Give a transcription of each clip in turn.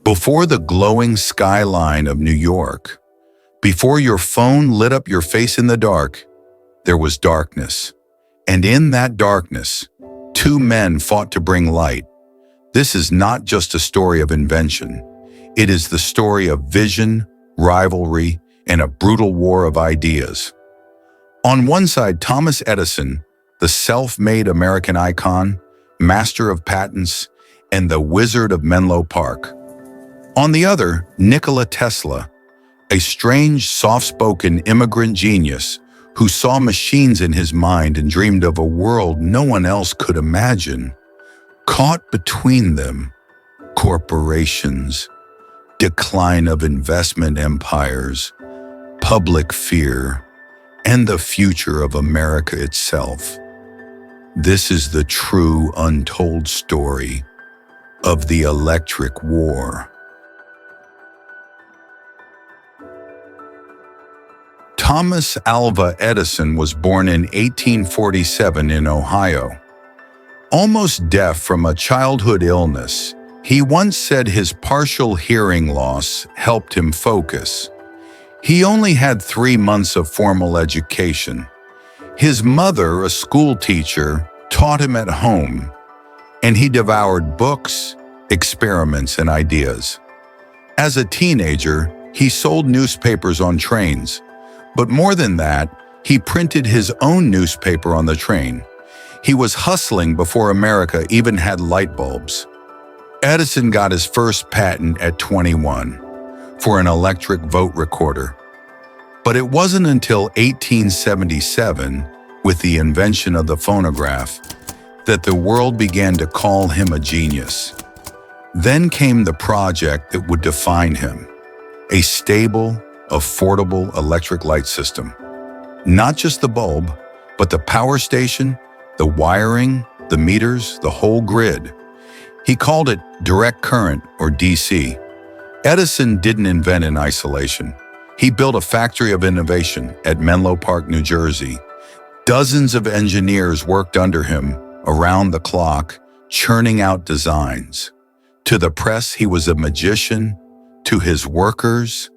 Before the glowing skyline of New York, before your phone lit up your face in the dark, there was darkness. And in that darkness, two men fought to bring light. This is not just a story of invention. It is the story of vision, rivalry, and a brutal war of ideas. On one side, Thomas Edison, the self-made American icon, master of patents, and the wizard of Menlo Park. On the other, Nikola Tesla, a strange, soft-spoken immigrant genius who saw machines in his mind and dreamed of a world no one else could imagine. Caught between them, corporations, decline of investment empires, public fear, and the future of America itself. This is the true untold story of the Electric War. Thomas Alva Edison was born in 1847 in Ohio. Almost deaf from a childhood illness, he once said his partial hearing loss helped him focus. He only had 3 months of formal education. His mother, a school teacher, taught him at home, and he devoured books, experiments, and ideas. As a teenager, he sold newspapers on trains. But more than that, he printed his own newspaper on the train. He was hustling before America even had light bulbs. Edison got his first patent at 21 for an electric vote recorder. But it wasn't until 1877, with the invention of the phonograph, that the world began to call him a genius. Then came the project that would define him, a stable, affordable electric light system. Not just the bulb, but the power station, the wiring, the meters, the whole grid. He called it direct current, or DC. Edison didn't invent in isolation. He built a factory of innovation at Menlo Park, New Jersey. Dozens of engineers worked under him, around the clock, churning out designs. To the press, he was a magician. To his workers,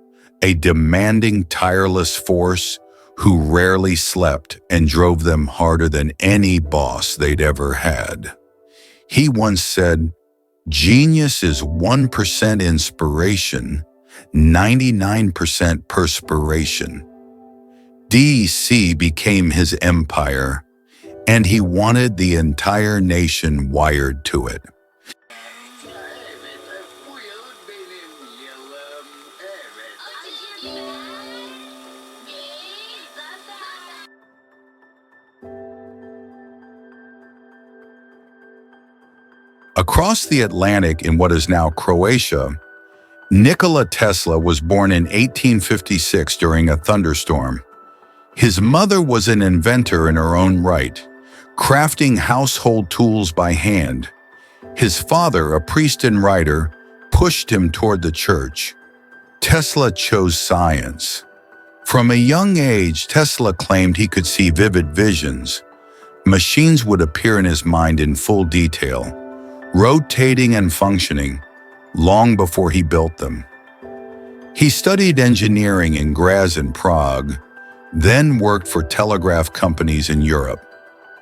a demanding, tireless force who rarely slept and drove them harder than any boss they'd ever had. He once said, "Genius is 1% inspiration, 99% perspiration." DC became his empire, and he wanted the entire nation wired to it. Across the Atlantic in what is now Croatia, Nikola Tesla was born in 1856 during a thunderstorm. His mother was an inventor in her own right, crafting household tools by hand. His father, a priest and writer, pushed him toward the church. Tesla chose science. From a young age, Tesla claimed he could see vivid visions. Machines would appear in his mind in full detail, rotating and functioning, long before he built them. He studied engineering in Graz and Prague, then worked for telegraph companies in Europe.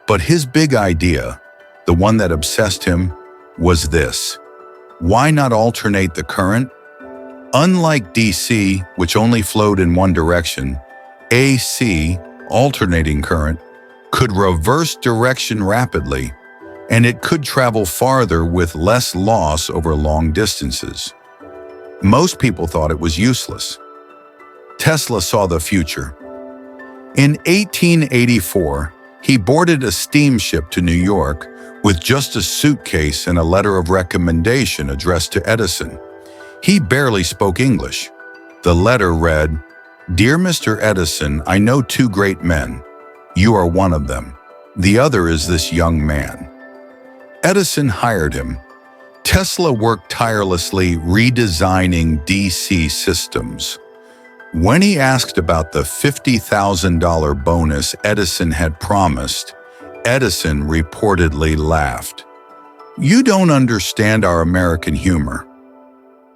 But his big idea, the one that obsessed him, was this: why not alternate the current? Unlike DC, which only flowed in one direction, AC, alternating current, could reverse direction rapidly, and it could travel farther with less loss over long distances. Most people thought it was useless. Tesla saw the future. In 1884, he boarded a steamship to New York with just a suitcase and a letter of recommendation addressed to Edison. He barely spoke English. The letter read, "Dear Mr. Edison, I know 2 great men. You are one of them. The other is this young man." Edison hired him. Tesla worked tirelessly redesigning DC systems. When he asked about the $50,000 bonus Edison had promised, Edison reportedly laughed. "You don't understand our American humor."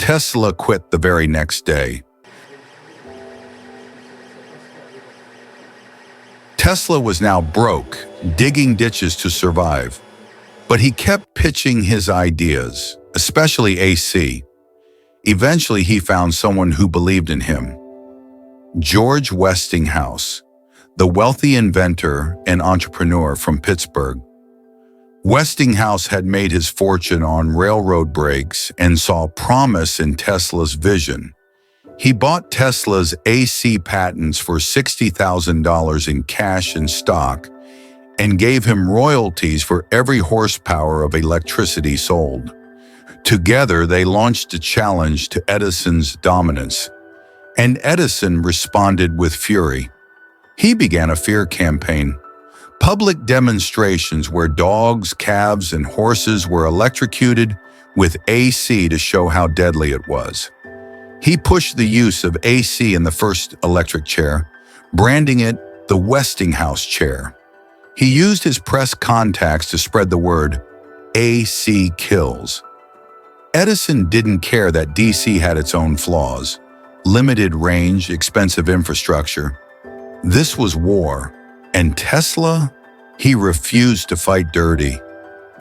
Tesla quit the very next day. Tesla was now broke, digging ditches to survive. But he kept pitching his ideas, especially AC. Eventually, he found someone who believed in him. George Westinghouse, the wealthy inventor and entrepreneur from Pittsburgh. Westinghouse had made his fortune on railroad brakes and saw promise in Tesla's vision. He bought Tesla's AC patents for $60,000 in cash and stock and gave him royalties for every horsepower of electricity sold. Together, they launched a challenge to Edison's dominance, and Edison responded with fury. He began a fear campaign. Public demonstrations where dogs, calves, and horses were electrocuted with AC to show how deadly it was. He pushed the use of AC in the first electric chair, branding it the Westinghouse chair. He used his press contacts to spread the word, AC kills. Edison didn't care that DC had its own flaws, limited range, expensive infrastructure. This was war. And Tesla? He refused to fight dirty.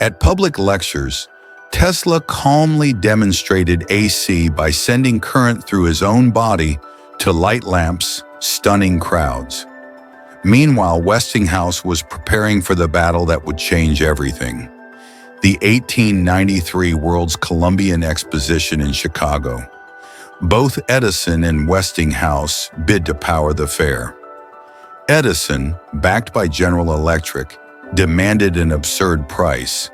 At public lectures, Tesla calmly demonstrated AC by sending current through his own body to light lamps, stunning crowds. Meanwhile, Westinghouse was preparing for the battle that would change everything. The 1893 World's Columbian Exposition in Chicago. Both Edison and Westinghouse bid to power the fair. Edison, backed by General Electric, demanded an absurd price.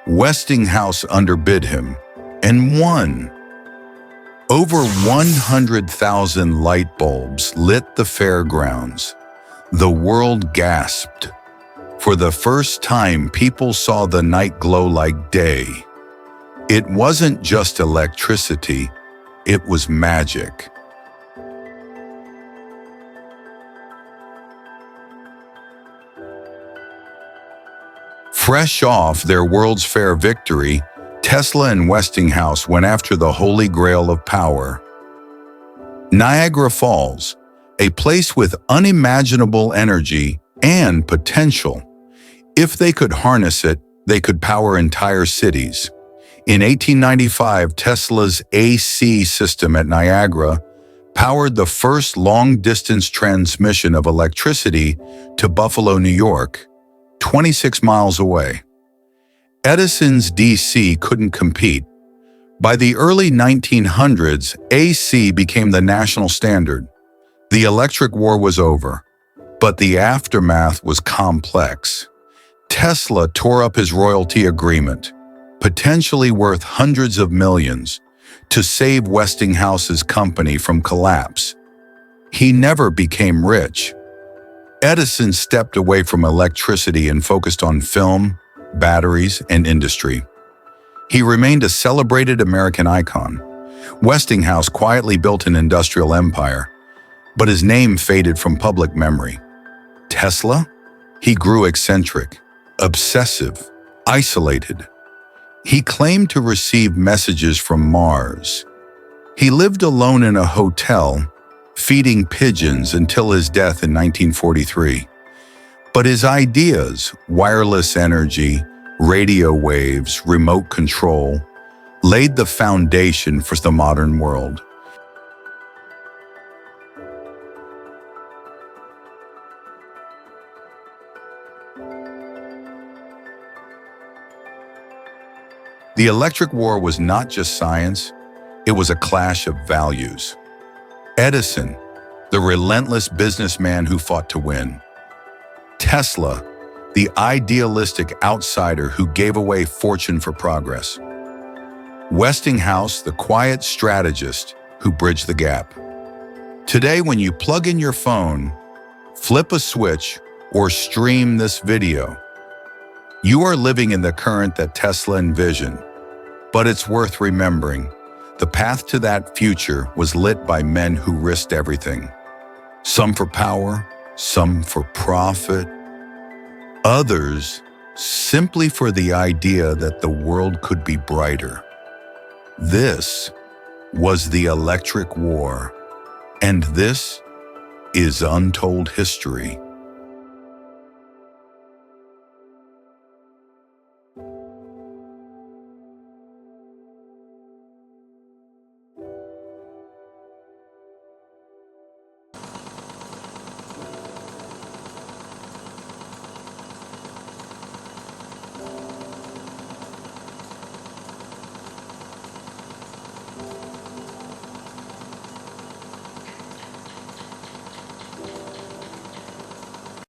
Westinghouse underbid him and won. Over 100,000 light bulbs lit the fairgrounds. The world gasped. For the first time, people saw the night glow like day. It wasn't just electricity, it was magic. Fresh off their World's Fair victory, Tesla and Westinghouse went after the holy grail of power. Niagara Falls, a place with unimaginable energy and potential. If they could harness it, they could power entire cities. In 1895, Tesla's AC system at Niagara powered the first long-distance transmission of electricity to Buffalo, New York, 26 miles away. Edison's DC couldn't compete. By the early 1900s, AC became the national standard. The electric war was over, but the aftermath was complex. Tesla tore up his royalty agreement, potentially worth hundreds of millions, to save Westinghouse's company from collapse. He never became rich. Edison stepped away from electricity and focused on film, batteries, and industry. He remained a celebrated American icon. Westinghouse quietly built an industrial empire, but his name faded from public memory. Tesla? He grew eccentric, obsessive, isolated. He claimed to receive messages from Mars. He lived alone in a hotel, feeding pigeons until his death in 1943. But his ideas, wireless energy, radio waves, remote control, laid the foundation for the modern world. The electric war was not just science, it was a clash of values. Edison, the relentless businessman who fought to win. Tesla, the idealistic outsider who gave away fortune for progress. Westinghouse, the quiet strategist who bridged the gap. Today, when you plug in your phone, flip a switch, or stream this video, you are living in the current that Tesla envisioned. But it's worth remembering, the path to that future was lit by men who risked everything. Some for power, some for profit, others simply for the idea that the world could be brighter. This was the Electric War. And this is Untold History.